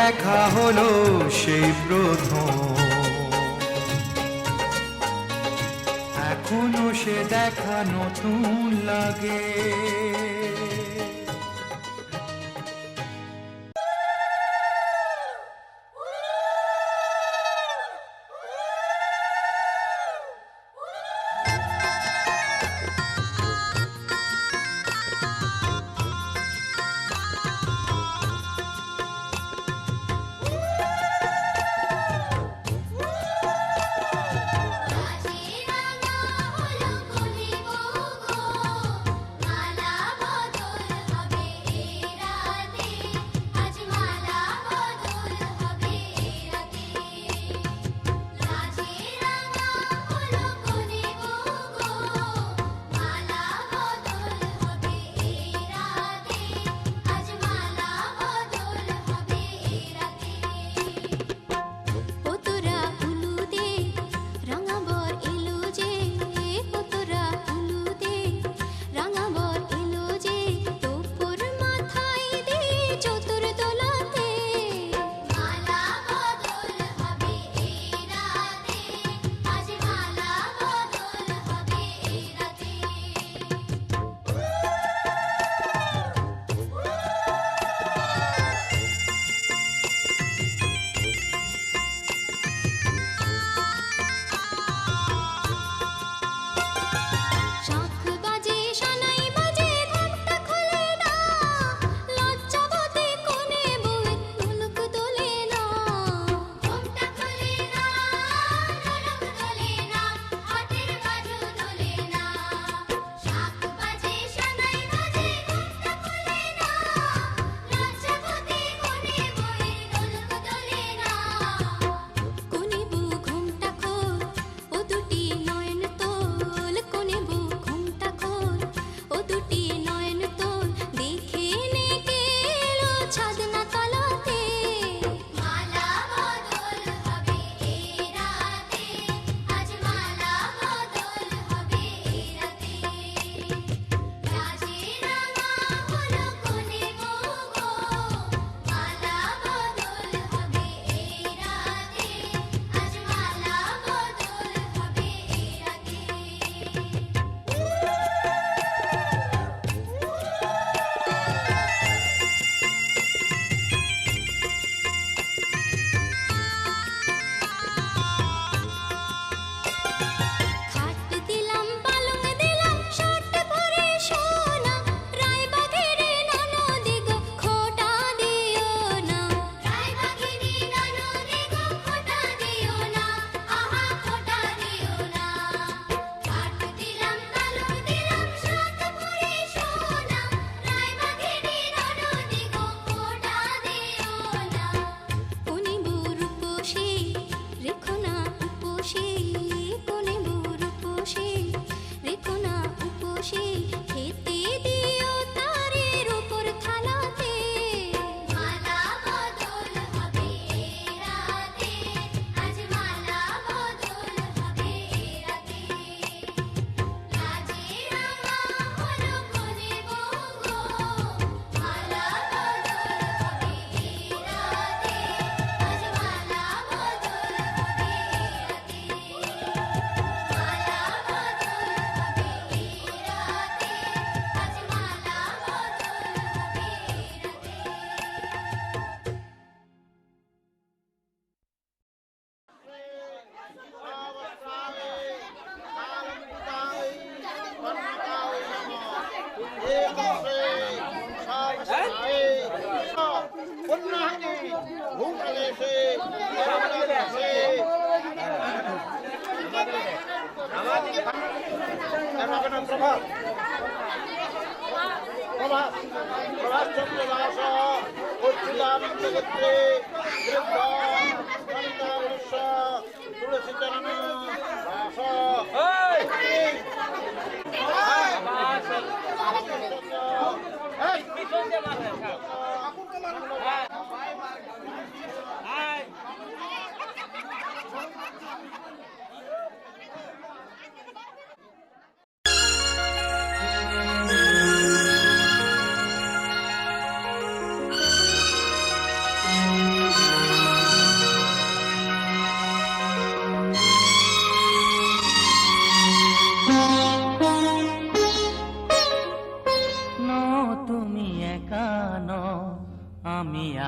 দেখা হলো সেই প্রথম, এখনো সে দেখা নতুন লাগে।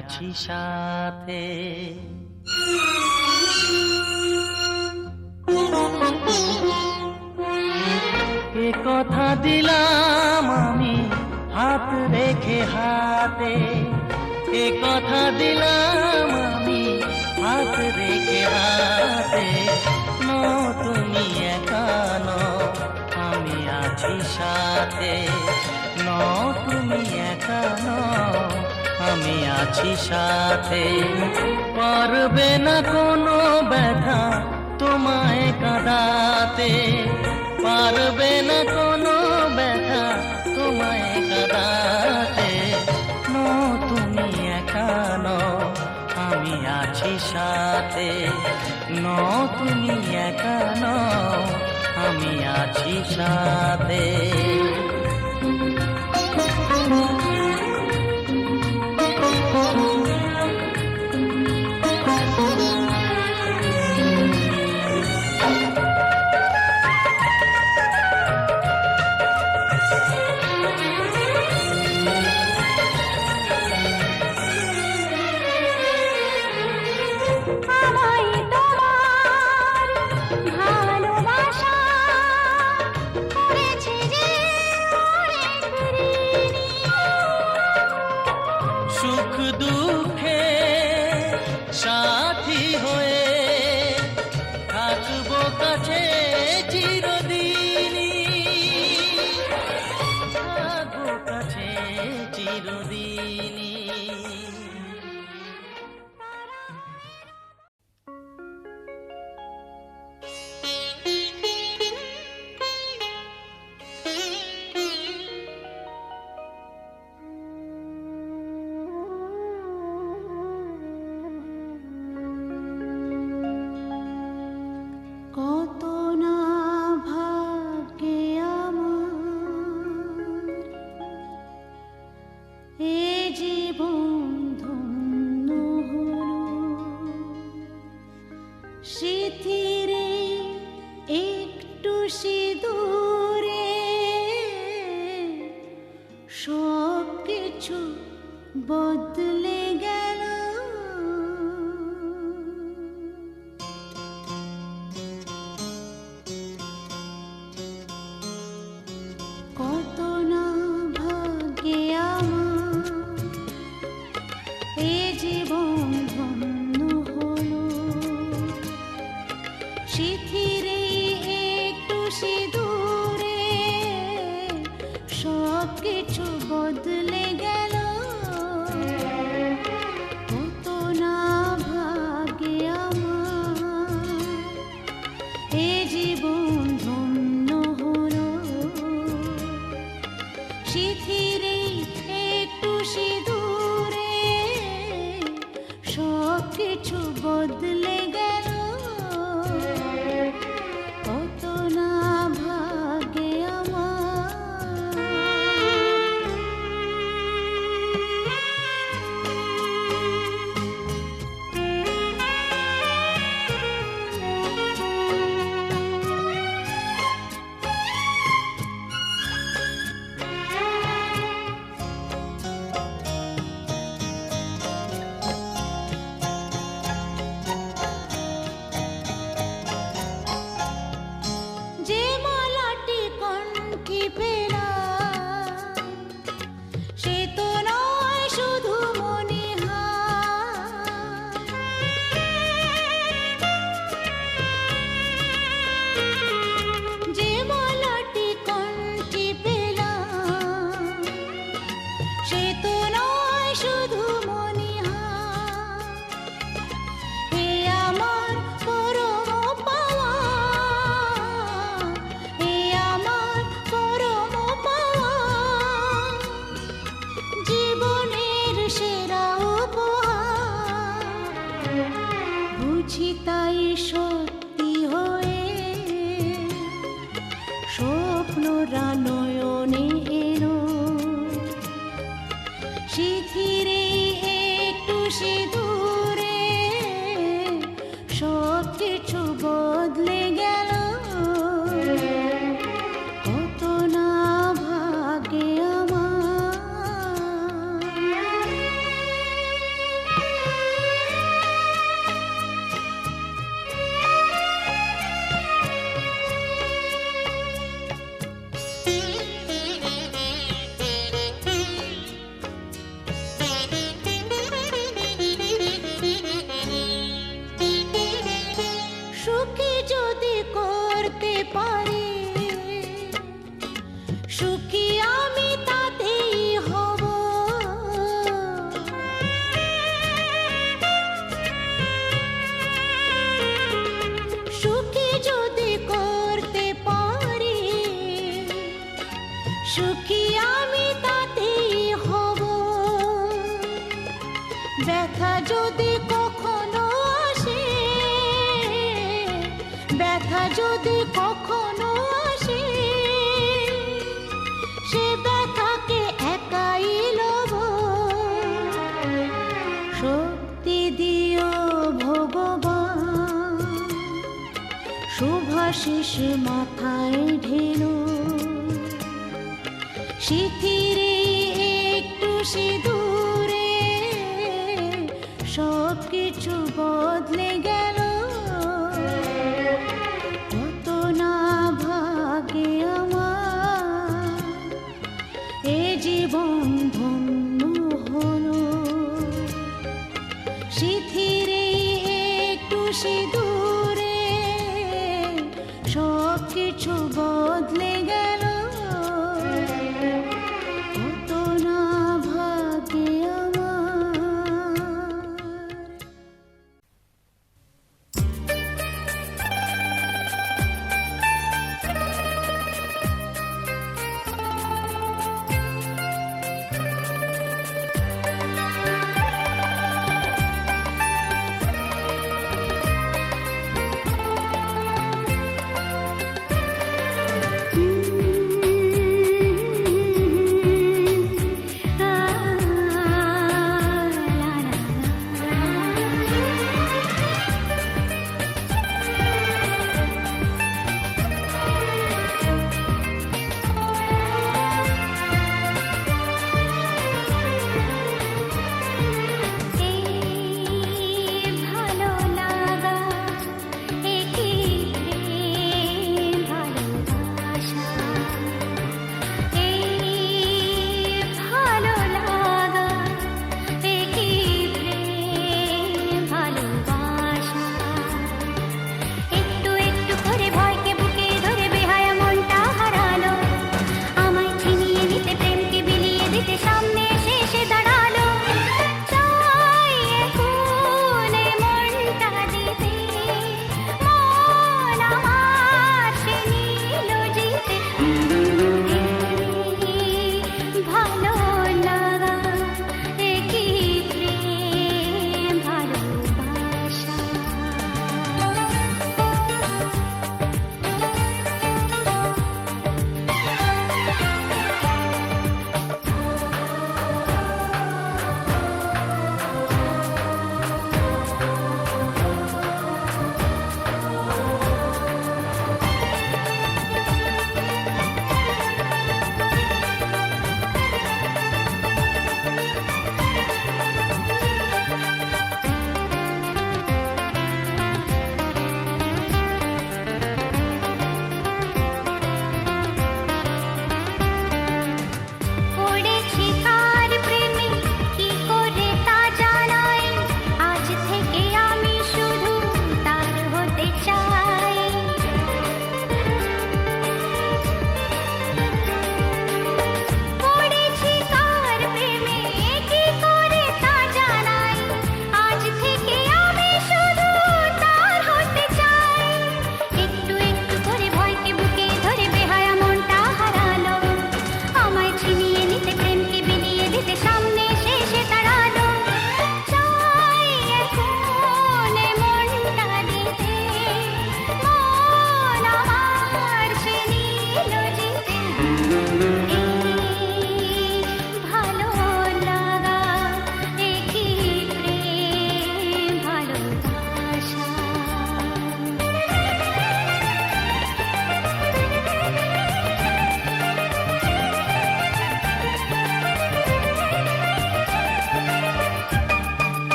আছি সাথে। এ কথা দিলাম আমি হাত রেখে হাতে, এ কথা দিলাম আমি হাত রেখে হাতে। তুমি একা নও, আমি আছি সাথে। তুমি একা নও, আমি আছি সাথে। পারবে না কোনো ব্যথা তোমায় কাঁদাতে, পারবে না কোনো ব্যথা তোমায় কাঁদাতে। তুমি একা নও, আমি আছি সাথে। তুমি একা নও, আমি আছি সাথে। সুখ দুঃখে সাথী হয়ে থাকবো কাছে চিরদিনই, থাকবো কাছে চিরদিনই। কত না ভাগ্যে আমার এ জীবন ধন্য হলো, স্মৃতিরে একটু সিঁদুরে সব কিছু বদলে গেল। কত না ভাগ্যে আমার এ জীবন ধন্য হলো, স্মৃতিরে একটু সিঁদুরে সব কিছু বদলে গেল। কত না ভাগ্যে আমার এ জীবন ধন্য হলো, স্মৃতিরে একটু সিঁদুরে সব কিছু বদলে গেল। কত না ভাগ্যে আমার। যে মালাটি কণ্ঠে পেলাম সে তো নয় শুধু মনিহার, যে মালাটি কণ্ঠে পেলাম সে তো নয় শুধু মনিহার। হে আমার পরম পাওয়া, হে আমার পরম পাওয়া, জীবনের সেরা উপহার। বুঝি তাই সত্যি হয়ে স্বপ্নরা নয়নে এলো, স্মৃতিরে একটু সিঁদুরে সব কিছু বদলে গেল। কত না ভাগ্যে আমার। সুখী যদি করতে পারি, সুখী আমি তাতেই হব। ব্যথা যদি কখনো আসে, ব্যথা যদি কখনো আসে, সে ব্যথাকে একাই লব। শক্তি দিও ভগবান, শুভাশিস মাথায় ঢেলো। শিথিরে একটু সিঁদুরে সব কিছু বদলে গেল।